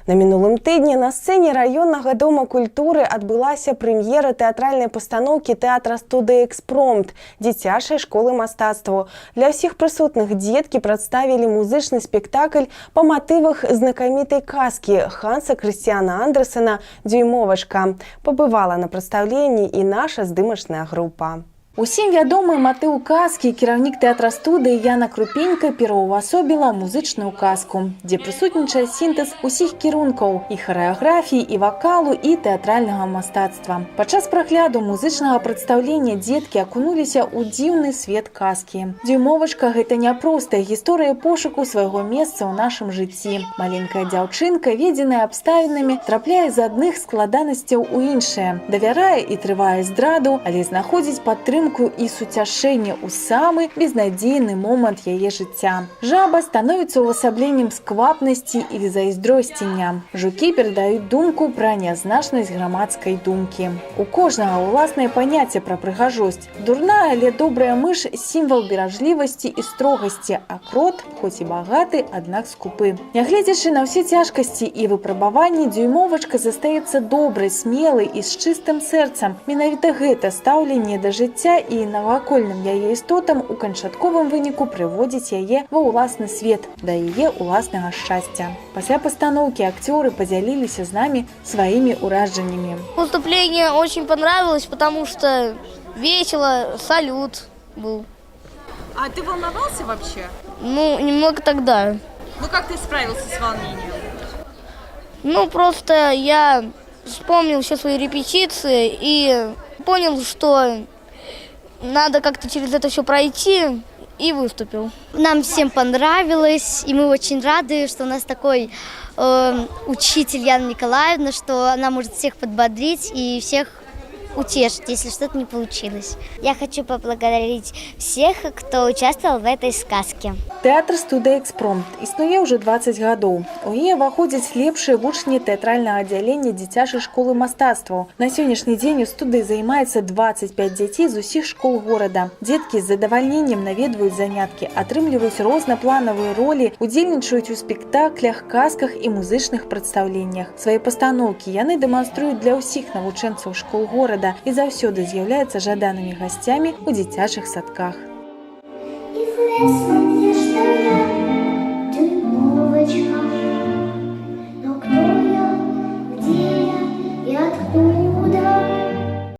На мінулым тыдні на сцэне раённага дома культуры адбылася прэм'ера тэатральнай пастаноўкі тэатра студыі «Экспромт» дзіцячай школы мастацтваў. Для ўсіх прысутных дзеткі прадставілі музычны спектакль па матывах знакамітай казкі Ханса Крысціяна Андерсена «Дзюймовачка». Пабывала на прадстаўленні і наша здымачная група. Усім вядомы матыў казкі кіраўнік тэатра-студыі Яна Крупенька пераўвасобіла музычную казку, дзе прысутнічае сінтэз усіх кірункаў і харэаграфіі, і вакалу, і тэатральнага мастацтва. Падчас прагляду музычнага прадстаўлення дзеткі акунуліся ў дзіўны свет казкі. Дзюймовачка – гэта няпростая гісторыя пошуку свайго месца ў нашым жыцці. Маленькая дзяўчынка, ведзеная абставінамі, трапляе з адных складанасцяў у іншыя, давярае і трывае здраду, але знаходзіць падтрымку і суцяшэнне ў самы безнадзейны момант яе жыцця. Жаба становіцца увасабленнем сквапнасці і зайздросцення. Жукі перадаюць думку пра нязначнасць грамадскай думкі. У кожнага ўласнае паняцце пра прыгажосць. Дурная, але добрая мыш – сімвал беражлівасці і строгасці, а крот, хоць і багаты, аднак скупы. Нягледзячы на ўсе цяжкасці і выпрабаванні, дзюймовачка застаецца добрай, смелай і з чыстым сэрцам. Менавіта гэта стаўленне да жыцця і навакольным яе істотам у канчатковым выніку прыводзіць яе ва ўласны свет, да яе ўласнага шчасця. Пасля пастаноўкі акцёры подзяліліся з намі сваімі ўражаннямі. Выступление очень понравилось, потому что весело, салют был. А ты волновался вообще? Ну, немного тогда. Ну как ты справился с волнением? Ну, просто я вспомнил все свои репетиции и понял, что надо как-то через это все пройти, и выступил. Нам всем понравилось, и мы очень рады, что у нас такой учитель Яна Николаевна, что она может всех подбодрить и всех утешить, если что-то не получилось. Я хочу поблагодарить всех, кто участвовал в этой сказке. Тэатр студыі «Экспромт» існуе ўжо 20 гадоў. У яе ўваходзяць лепшыя вучні тэатральнага аддзялення дзіцячай школы мастацтваў. На сённяшні дзень у студыі займаецца 25 дзяцей з усіх школ горада. Дзеткі з задавальненнем наведваюць заняткі, атрымліваюць рознапланавыя ролі, удзельнічаюць у спектаклях, казках і музычных прадстаўленнях. Свае пастаноўкі яны дэманструюць для ўсіх навучэнцаў школ горада і заўсёды з'яўляюцца жаданымі гасцямі ў дзіцячых садках. Известно мне, что я